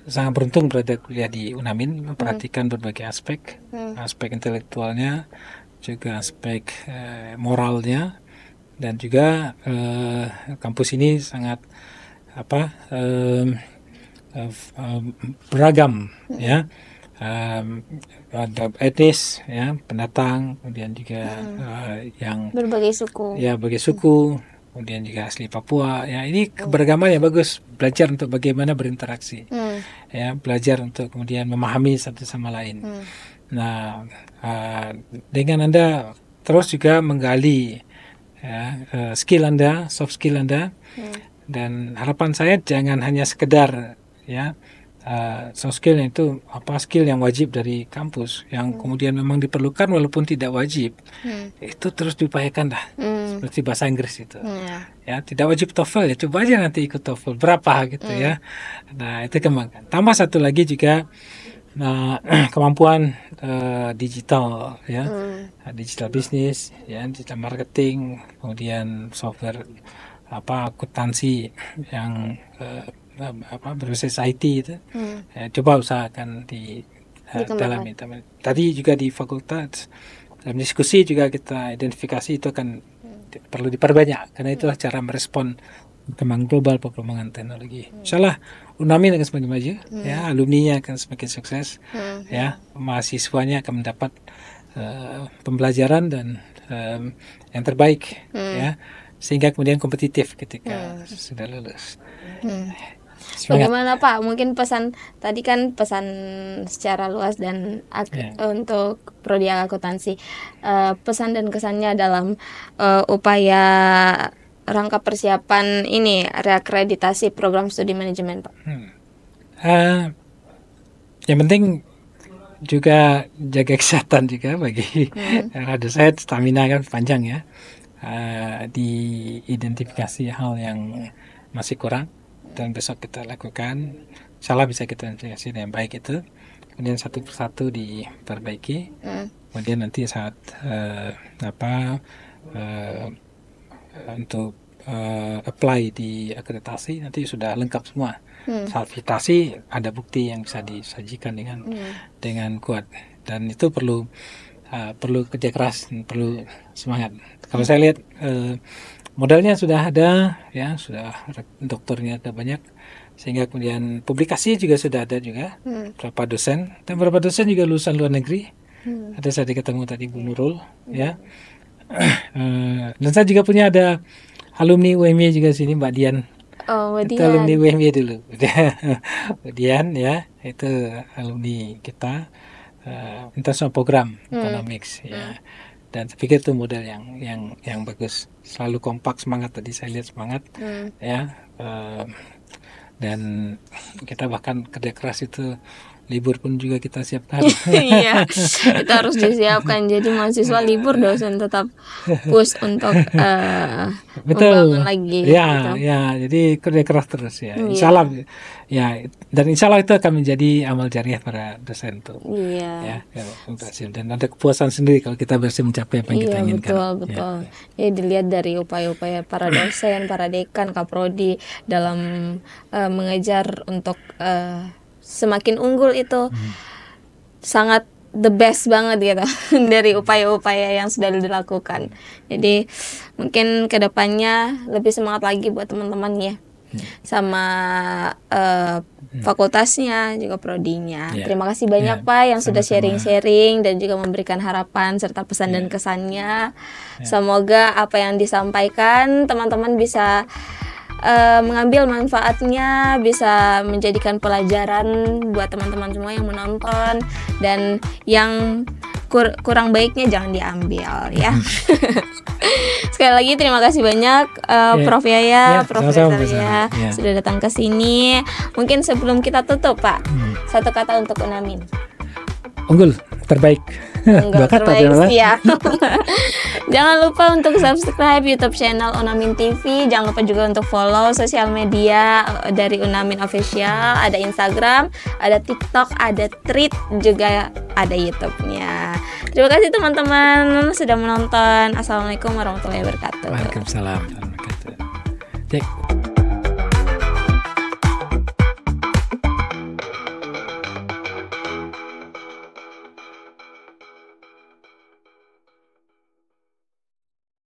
sangat beruntung berada kuliah di Unamin, memperhatikan berbagai aspek intelektualnya, juga aspek moralnya. Dan juga kampus ini sangat beragam ya, ada etnis ya, pendatang, kemudian juga yang berbagai suku ya, berbagai suku, kemudian juga asli Papua ya. Ini keberagaman yang bagus, belajar untuk bagaimana berinteraksi ya, belajar untuk kemudian memahami satu sama lain. Nah, dengan Anda terus juga menggali skill Anda, soft skill Anda, dan harapan saya jangan hanya sekedar ya soft skill itu apa skill yang wajib dari kampus yang kemudian memang diperlukan walaupun tidak wajib, itu terus diupayakan dah. Seperti bahasa Inggris itu, ya tidak wajib TOEFL ya, coba aja nanti ikut TOEFL berapa gitu ya. Nah itu kembangkan. Tambah satu lagi juga kemampuan digital ya, digital business ya, digital marketing, kemudian software akuntansi yang berbasis IT itu, coba usahakan di dalam itu. Tadi juga di fakultas dalam diskusi juga kita identifikasi itu akan perlu diperbanyak karena itulah cara merespon perkembangan global, perkembangan teknologi. Insyaallah UNAMIN akan semakin maju, ya, alumninya akan semakin sukses, ya, mahasiswanya akan mendapat pembelajaran dan yang terbaik, ya, sehingga kemudian kompetitif ketika sudah lulus. Bagaimana Pak? Mungkin pesan tadi kan pesan secara luas dan untuk prodi akuntansi, pesan dan kesannya dalam upaya rangka persiapan ini reakreditasi program studi manajemen Pak. Yang penting juga jaga kesehatan juga bagi rada sehat, stamina kan panjang ya. Diidentifikasi hal yang masih kurang dan besok kita lakukan, insyaallah bisa kita identifikasi dengan baik itu, kemudian satu persatu diperbaiki, kemudian nanti saat untuk apply di akreditasi nanti sudah lengkap semua. Saat akreditasi ada bukti yang bisa disajikan dengan kuat, dan itu perlu kerja keras dan perlu semangat. Kalau saya lihat modalnya sudah ada, ya, sudah dokternya ada banyak, sehingga kemudian publikasi juga sudah ada juga, beberapa dosen dan beberapa dosen juga lulusan luar negeri. Ada saya ketemu tadi Bu Nurul, ya, dan saya juga punya ada alumni UMY juga sini, Mbak Dian. Oh, Mbak Dian. Itu alumni UMY dulu. Mbak Dian, ya, itu alumni kita international program economics, ya. Dan saya pikir itu model yang bagus, selalu kompak, semangat, tadi saya lihat semangat, ya, dan kita bahkan kerja keras itu, libur pun juga kita siapkan. Iya, itu harus disiapkan. Jadi mahasiswa libur, dosen tetap push untuk membangun lagi. Ya, gitu. Ya, jadi kerja keras terus ya. Insyaallah, ya, dan insyaallah itu akan menjadi amal jariah para dosen tuh. Iya. Ya, berhasil, dan ada kepuasan sendiri kalau kita berhasil mencapai apa yang kita inginkan. Betul. Ya, dilihat dari upaya-upaya para dosen, para dekan, kaprodi dalam mengejar untuk semakin unggul itu sangat the best banget gitu dari upaya-upaya yang sudah dilakukan. Jadi mungkin kedepannya lebih semangat lagi buat teman-teman ya, sama fakultasnya juga prodinya. Terima kasih banyak Pak yang sudah sharing-sharing dan juga memberikan harapan serta pesan dan kesannya. Semoga apa yang disampaikan teman-teman bisa mengambil manfaatnya, bisa menjadikan pelajaran buat teman-teman semua yang menonton, dan yang kurang baiknya jangan diambil ya. Sekali lagi terima kasih banyak Prof Yaya, Prof Yaya sudah datang ke sini. Mungkin sebelum kita tutup Pak, satu kata untuk UNAMIN. Unggul, terbaik. Unggul, terbaik, siap. Jangan lupa untuk subscribe YouTube channel UNAMIN TV. Jangan lupa juga untuk follow sosial media dari UNAMIN Official. Ada Instagram, ada TikTok, ada Thread, juga ada YouTube-nya. Terima kasih teman-teman sudah menonton. Assalamualaikum warahmatullahi wabarakatuh. Waalaikumsalam warahmatullahi wabarakatuh. Cek.